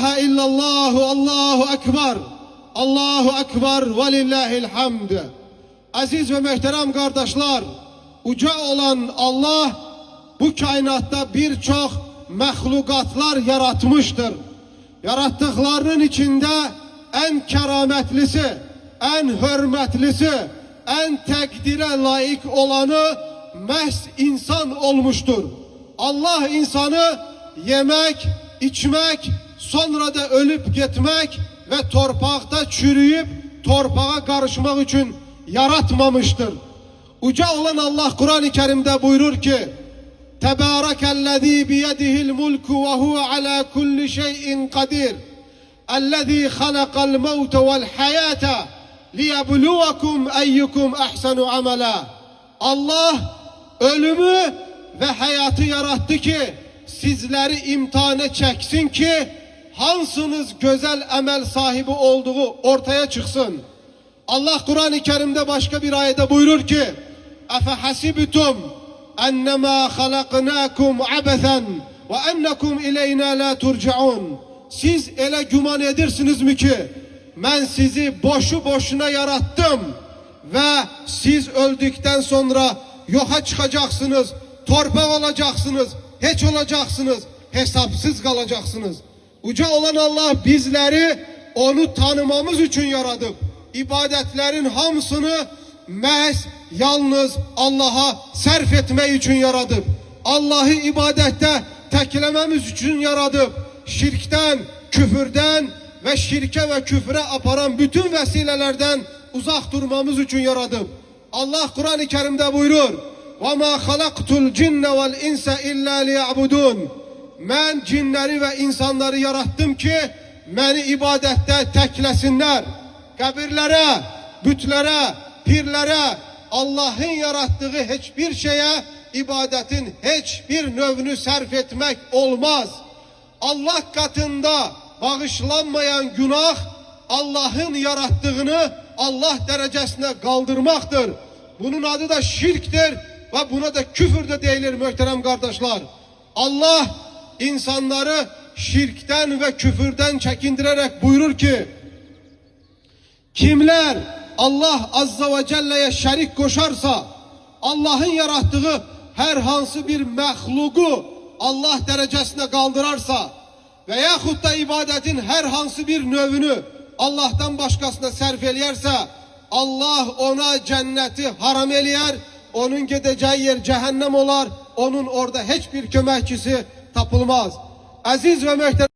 ilahe illallah, Allahu ekber. Allahu ekber ve lillahil hamd. Aziz ve muhterem kardeşler, uca olan Allah bu kainatta birçok mahlukatlar yaratmıştır. Yarattıklarının içinde en kerametlisi, en hürmetlisi, en takdire layık olanı mehz insan olmuştur. Allah insanı yemek, içmek, sonra da ölüp gitmek ve torpakta çürüyüp torpağa karışmak için yaratmamıştır. Uca olan Allah Kur'an-ı Kerim'de buyurur ki: Tebârekellezî biyedihil mulku ve huve alâ kulli şeyin kadir. Ellezî halakal mevte vel hayâte liyebluvekum eyyukum ahsenu amela. Allah ölümü ve hayatı yarattı ki sizleri imtihana çeksin ki hansınız güzel amel sahibi olduğu ortaya çıksın. Allah Kur'an-ı Kerim'de başka bir ayette buyurur ki: Efe hasibtum ennemâ halaknâkum abethen ve ennekum ileyna la turcaun. Siz ele güman edirsiniz mi ki ben sizi boşu boşuna yarattım ve siz öldükten sonra yoka çıkacaksınız, torpak olacaksınız, hiç olacaksınız, hesapsız kalacaksınız. Uca olan Allah bizleri onu tanımamız için yaratıp ibadetlerin hamısını mehz yalnız Allah'a sarf etmek için yaratıp Allah'ı ibadette teklememiz için yaratıp şirkten, küfürden ve şirke ve küfre aparan bütün vesilelerden uzak durmamız için yaratıp Allah Kur'an-ı Kerim'de buyurur: وَمَا خَلَقْتُ الْجِنَّ وَالْاِنْسَ اِلَّا لِيَعْبُدُونَ. Ben cinleri ve insanları yarattım ki beni ibadette teklesinler. Kabirlere, bütlere, pirlere, Allah'ın yarattığı hiçbir şeye ibadetin hiçbir növünü sarf etmek olmaz. Allah katında bağışlanmayan günah Allah'ın yarattığını Allah derecesine kaldırmaktır. Bunun adı da şirktir ve buna da küfür de değilir muhterem kardeşler. Allah insanları şirkten ve küfürden çekindirerek buyurur ki: kimler Allah Azza ve Celle'ye şerik koşarsa, Allah'ın yarattığı herhansı bir mehluku Allah derecesine kaldırarsa veyahut da ibadetin herhansı bir növünü Allah'tan başkasına sarf eləyərsə, Allah ona cenneti haram eləyər, onun gideceği yer cehennem olar, onun orada hiçbir köməkçisi tapılmaz. Aziz ve muhterem